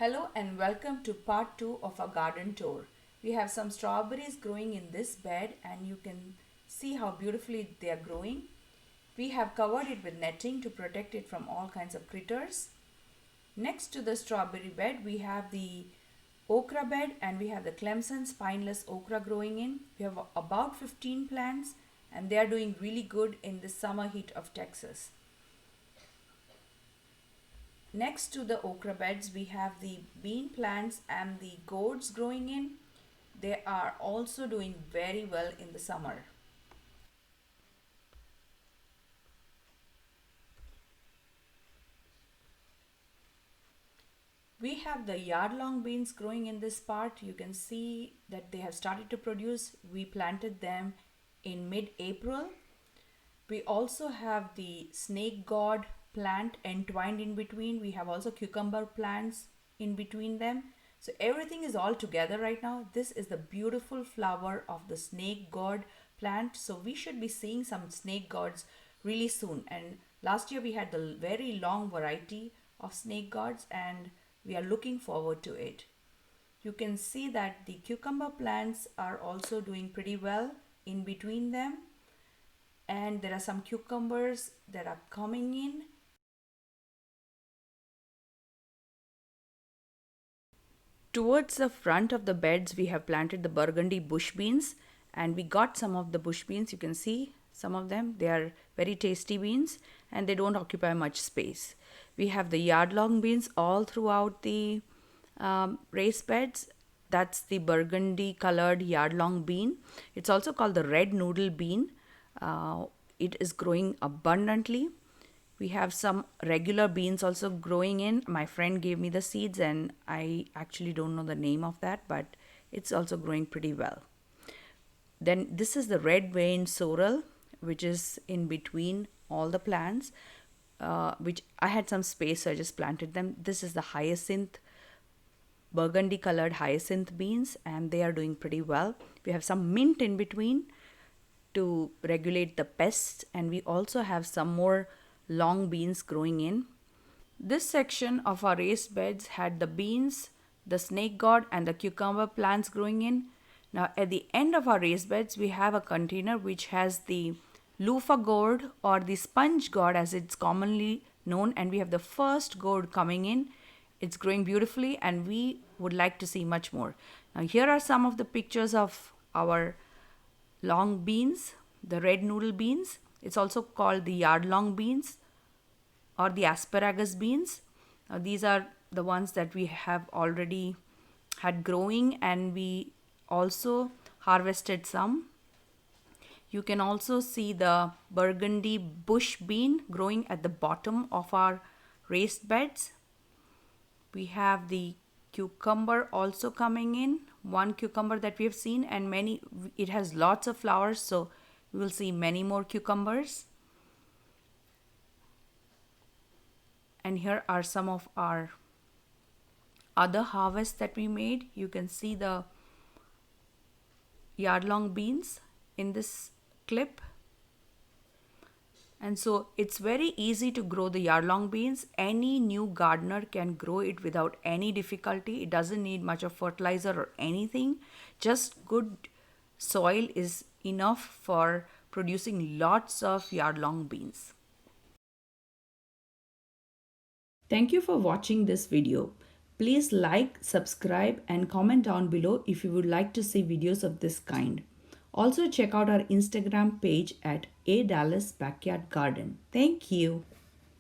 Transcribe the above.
Hello and welcome to part 2 of our garden tour. We have some strawberries growing in this bed and you can see how beautifully they are growing. We have covered it with netting to protect it from all kinds of critters. Next to the strawberry bed we have the okra bed and we have the Clemson spineless okra growing in. We have about 15 plants and they are doing really good in the summer heat of Texas. Next to the okra beds, we have the bean plants and the gourds growing in. They are also doing very well in the summer. We have the yard-long beans growing in this part. You can see that they have started to produce. We planted them in mid-April. We also have the snake gourd plant entwined in between. We have also cucumber plants in between them. So everything is all together right now. This is the beautiful flower of the snake gourd plant. So we should be seeing some snake gourds really soon. And last year we had the very long variety of snake gourds and we are looking forward to it. You can see that the cucumber plants are also doing pretty well in between them, and there are some cucumbers that are coming in. Towards the front of the beds we have planted the burgundy bush beans, and we got some of the bush beans. You can see some of them. They are very tasty beans and they don't occupy much space. We have the yard-long beans all throughout the raised beds. That's the burgundy colored yard-long bean. It's also called the red noodle bean. It is growing abundantly. We have some regular beans also growing in. My friend gave me the seeds and I actually don't know the name of that, but it's also growing pretty well. Then this is the red vein sorrel, which is in between all the plants, which I had some space, so I just planted them. This is the hyacinth, burgundy colored hyacinth beans, and they are doing pretty well. We have some mint in between to regulate the pests, and we also have some more long beans growing in. This section of our raised beds had the beans, the snake gourd and the cucumber plants growing in. Now at the end of our raised beds we have a container which has the loofah gourd or the sponge gourd as it's commonly known, and we have the first gourd coming in. It's growing beautifully and we would like to see much more. Now here are some of the pictures of our long beans, the red noodle beans. It's also called the yard long beans or the asparagus beans. These are the ones that we have already had growing, and we also harvested some. You can also see the burgundy bush bean growing at the bottom of our raised beds. We have the cucumber also coming in. One cucumber that we have seen, and many, it has lots of flowers, so we will see many more cucumbers. And here are some of our other harvests that we made. You can see the yard-long beans in this clip. And so it's very easy to grow the yard-long beans. Any new gardener can grow it without any difficulty. It doesn't need much of fertilizer or anything. Just good soil is enough for producing lots of yard-long beans. Thank you for watching this video. Please like, subscribe and comment down below if you would like to see videos of this kind. Also check out our Instagram page at A Dallas Backyard Garden. Thank you.